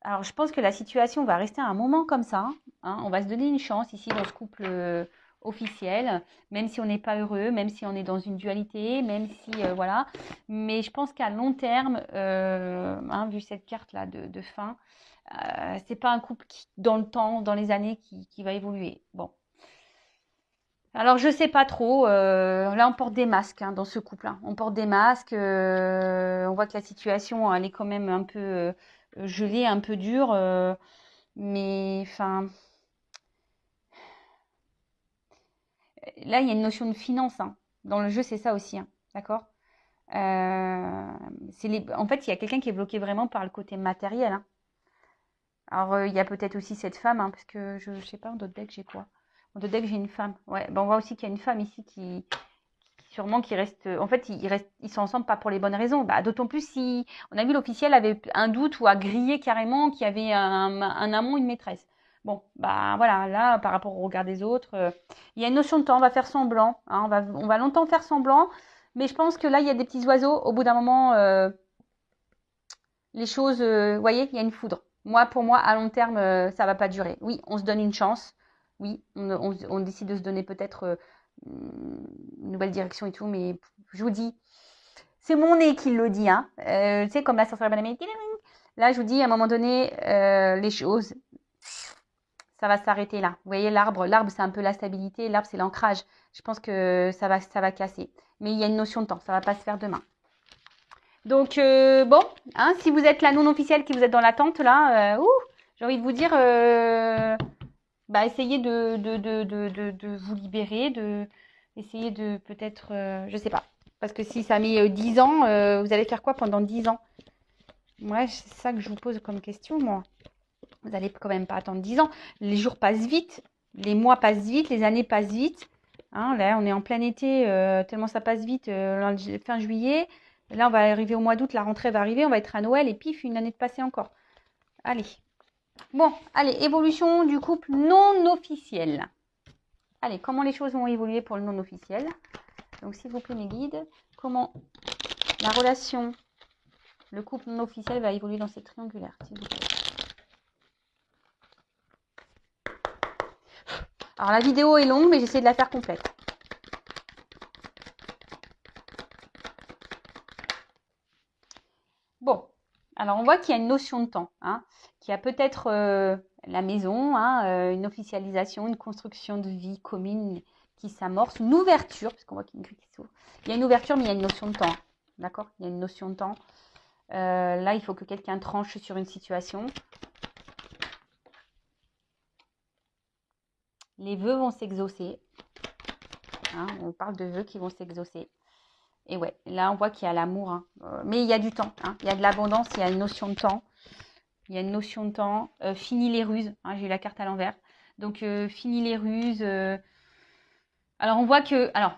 Alors, je pense que la situation va rester un moment comme ça. Hein. On va se donner une chance ici dans ce couple officiel, même si on n'est pas heureux, même si on est dans une dualité, même si, voilà. Mais je pense qu'à long terme, hein, vu cette carte-là de fin, c'est pas un couple qui, dans le temps, dans les années, qui va évoluer. Bon. Alors, je sais pas trop. Là, on porte des masques hein, dans ce couple-là. On porte des masques. On voit que la situation, elle est quand même un peu gelée, un peu dure. Mais, enfin, là, il y a une notion de finance. Hein. Dans le jeu, c'est ça aussi. Hein, d'accord En fait, il y a quelqu'un qui est bloqué vraiment par le côté matériel. Hein. Alors, il y a peut-être aussi cette femme, hein, parce que je sais pas, en d'autres decks, j'ai quoi? En d'autres decks, j'ai une femme. Ouais, ben, on voit aussi qu'il y a une femme ici sûrement qui reste. En fait, ils sont ensemble pas pour les bonnes raisons. Bah, d'autant plus si on a vu l'officiel avait un doute ou a grillé carrément qu'il y avait un amant, une maîtresse. Bon, bah voilà, là, par rapport au regard des autres, il y a une notion de temps. On va faire semblant. Hein, on va longtemps faire semblant. Mais je pense que là, il y a des petits oiseaux. Au bout d'un moment, les choses, vous voyez, il y a une foudre. Pour moi, à long terme, ça va pas durer. Oui, on se donne une chance. Oui, on décide de se donner peut-être une nouvelle direction et tout, mais je vous dis, c'est mon nez qui le dit, hein. Tu sais, comme la sorcière bonne amie. Là, je vous dis, à un moment donné, les choses, ça va s'arrêter là. Vous voyez, l'arbre, c'est un peu la stabilité. L'arbre, c'est l'ancrage. Je pense que ça va casser. Mais il y a une notion de temps. Ça va pas se faire demain. Donc, bon, hein, si vous êtes la non officielle, qui vous êtes dans l'attente, là, j'ai envie de vous dire, essayez de vous libérer, essayez de peut-être, je sais pas. Parce que si ça met 10 ans, vous allez faire quoi pendant 10 ans? Ouais, c'est ça que je vous pose comme question, moi. Vous n'allez quand même pas attendre 10 ans. Les jours passent vite, les mois passent vite, les années passent vite. Hein, là, on est en plein été, tellement ça passe vite, fin juillet. Là, on va arriver au mois d'août, la rentrée va arriver, on va être à Noël et pif, une année de passé encore. Allez. Bon, allez, évolution du couple non officiel. Allez, comment les choses vont évoluer pour le non officiel? Donc, s'il vous plaît, mes guides, comment la relation, le couple non officiel va évoluer dans cette triangulaire, s'il vous plaît. Alors, la vidéo est longue, mais j'essaie de la faire complète. Bon, alors on voit qu'il y a une notion de temps, hein, qu'il y a peut-être la maison, hein, une officialisation, une construction de vie commune qui s'amorce, une ouverture, parce qu'on voit qu'il y a une grille qui s'ouvre. Il y a une ouverture, mais il y a une notion de temps, d'accord? Il y a une notion de temps. Là, il faut que quelqu'un tranche sur une situation. Les vœux vont s'exaucer. Hein, on parle de vœux qui vont s'exaucer. Et ouais, là, on voit qu'il y a l'amour. Hein. Mais il y a du temps. Hein. Il y a de l'abondance, il y a une notion de temps. Il y a une notion de temps. Fini les ruses. Hein, j'ai eu la carte à l'envers. Donc, fini les ruses. Alors, on voit que... Alors,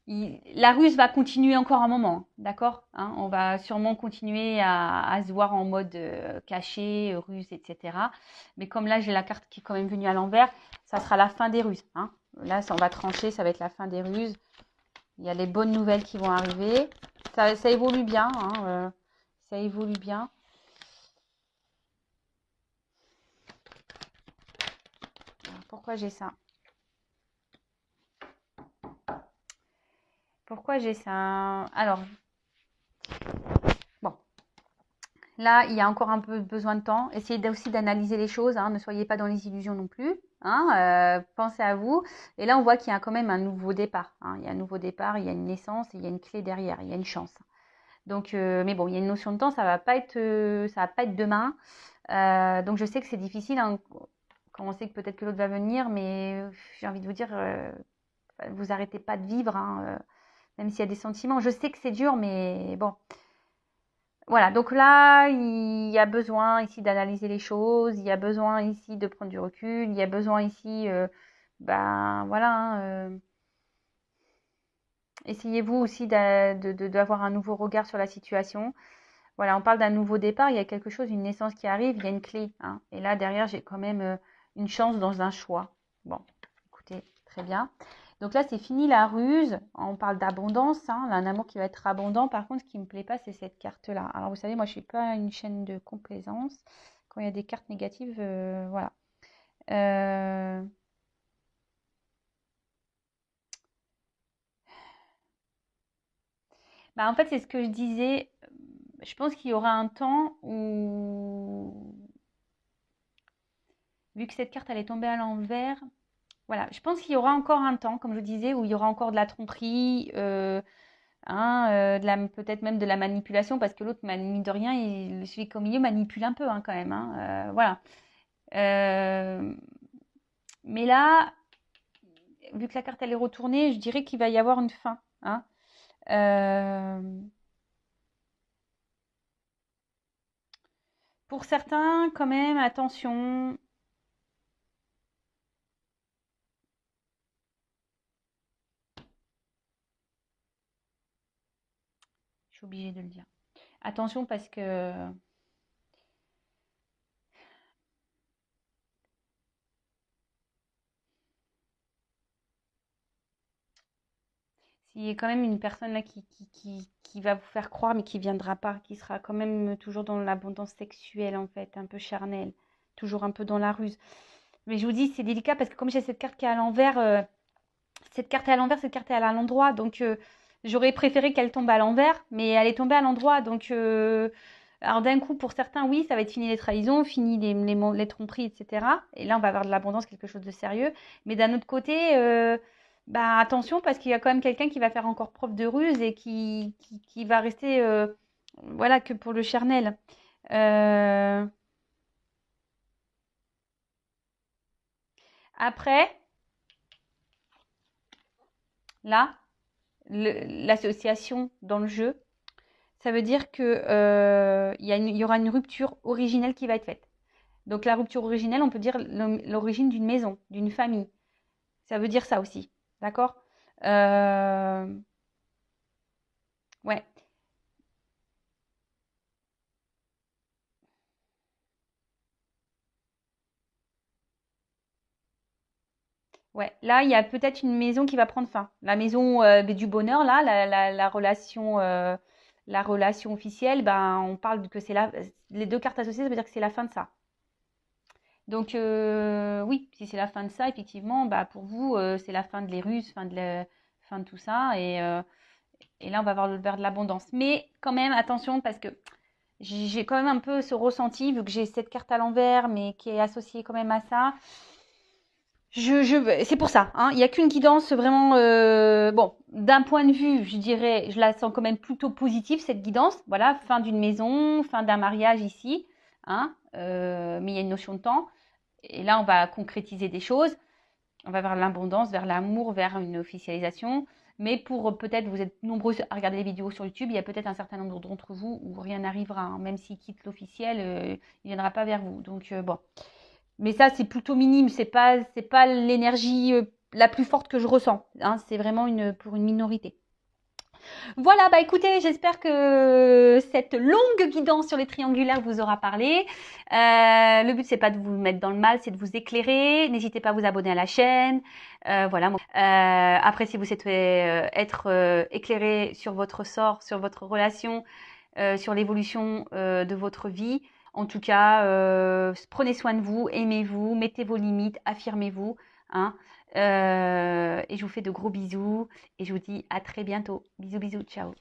la ruse va continuer encore un moment. D'accord, hein, on va sûrement continuer à se voir en mode caché, ruse, etc. Mais comme là, j'ai la carte qui est quand même venue à l'envers, ça sera la fin des ruses. Hein. Là, on va trancher, ça va être la fin des ruses. Il y a les bonnes nouvelles qui vont arriver. Ça évolue bien. Hein, ça évolue bien. Alors, pourquoi j'ai ça? Pourquoi j'ai ça? Alors, bon. Là, il y a encore un peu besoin de temps. Essayez aussi d'analyser les choses. Hein. Ne soyez pas dans les illusions non plus. Hein. Pensez à vous. Et là, on voit qu'il y a quand même un nouveau départ. Hein. Il y a un nouveau départ, il y a une naissance, et il y a une clé derrière, il y a une chance. Donc, mais bon, il y a une notion de temps. Ça va pas être demain. Donc, je sais que c'est difficile. Hein, quand on sait que peut-être que l'autre va venir, mais j'ai envie de vous dire, vous arrêtez pas de vivre, hein, même s'il y a des sentiments. Je sais que c'est dur, mais bon. Voilà, donc là, il y a besoin ici d'analyser les choses, il y a besoin ici de prendre du recul, il y a besoin ici, voilà, hein, essayez-vous aussi d'avoir un nouveau regard sur la situation. Voilà, on parle d'un nouveau départ, il y a quelque chose, une naissance qui arrive, il y a une clé. Hein, et là, derrière, j'ai quand même une chance dans un choix. Bon, écoutez, très bien. Donc là, c'est fini la ruse. On parle d'abondance, hein, un amour qui va être abondant. Par contre, ce qui ne me plaît pas, c'est cette carte-là. Alors, vous savez, moi, je ne suis pas une chaîne de complaisance. Quand il y a des cartes négatives, voilà. Euh, en fait, c'est ce que je disais. Je pense qu'il y aura un temps où, vu que cette carte, elle est tombée à l'envers, voilà, je pense qu'il y aura encore un temps, comme je disais, où il y aura encore de la tromperie, hein, peut-être même de la manipulation, parce que l'autre, mine de rien, celui qui est au milieu manipule un peu hein, quand même. Hein, voilà. Euh, mais là, vu que la carte elle est retournée, je dirais qu'il va y avoir une fin. Hein. Euh, pour certains, quand même, attention. Je suis obligée de le dire. Attention parce que S'il y a quand même une personne là qui va vous faire croire, mais qui viendra pas, qui sera quand même toujours dans l'abondance sexuelle, en fait, un peu charnelle, toujours un peu dans la ruse. Mais je vous dis, c'est délicat parce que comme j'ai cette carte qui est à l'envers, cette carte est à l'envers, cette carte est à l'endroit. Donc, j'aurais préféré qu'elle tombe à l'envers, mais elle est tombée à l'endroit. Donc, alors d'un coup, pour certains, oui, ça va être fini les trahisons, fini les tromperies, etc. Et là, on va avoir de l'abondance, quelque chose de sérieux. Mais d'un autre côté, bah, attention, parce qu'il y a quand même quelqu'un qui va faire encore preuve de ruse et qui va rester, voilà, que pour le charnel. Euh, Après, là, l'association dans le jeu, ça veut dire que il y aura une rupture originelle qui va être faite. Donc la rupture originelle, on peut dire l'origine d'une maison, d'une famille. Ça veut dire ça aussi, d'accord. Euh, ouais, ouais. Là, il y a peut-être une maison qui va prendre fin. La maison du bonheur, là, la relation officielle, ben, on parle que c'est les deux cartes associées, ça veut dire que c'est la fin de ça. Donc oui, si c'est la fin de ça, effectivement, bah pour vous, c'est la fin de les Russes, fin de tout ça, et là on va avoir vers de l'abondance. Mais quand même, attention, parce que j'ai quand même un peu ce ressenti, vu que j'ai cette carte à l'envers, mais qui est associée quand même à ça. C'est pour ça, hein, il n'y a qu'une guidance vraiment. Bon, d'un point de vue, je dirais, je la sens quand même plutôt positive cette guidance. Voilà, fin d'une maison, fin d'un mariage ici, hein, mais il y a une notion de temps. Et là, on va concrétiser des choses. On va vers l'abondance, vers l'amour, vers une officialisation. Mais pour peut-être, vous êtes nombreux à regarder les vidéos sur YouTube, il y a peut-être un certain nombre d'entre vous où rien n'arrivera, hein. Même s'il quitte l'officiel, il ne viendra pas vers vous. Donc bon. Mais ça, c'est plutôt minime. C'est pas l'énergie la plus forte que je ressens, hein. C'est vraiment pour une minorité. Voilà, bah écoutez, j'espère que cette longue guidance sur les triangulaires vous aura parlé. Le but, c'est pas de vous mettre dans le mal, c'est de vous éclairer. N'hésitez pas à vous abonner à la chaîne. Voilà. Après, si vous souhaitez être éclairé sur votre sort, sur votre relation, sur l'évolution de votre vie, en tout cas, prenez soin de vous, aimez-vous, mettez vos limites, affirmez-vous, hein. Et je vous fais de gros bisous et je vous dis à très bientôt. Bisous, bisous, ciao.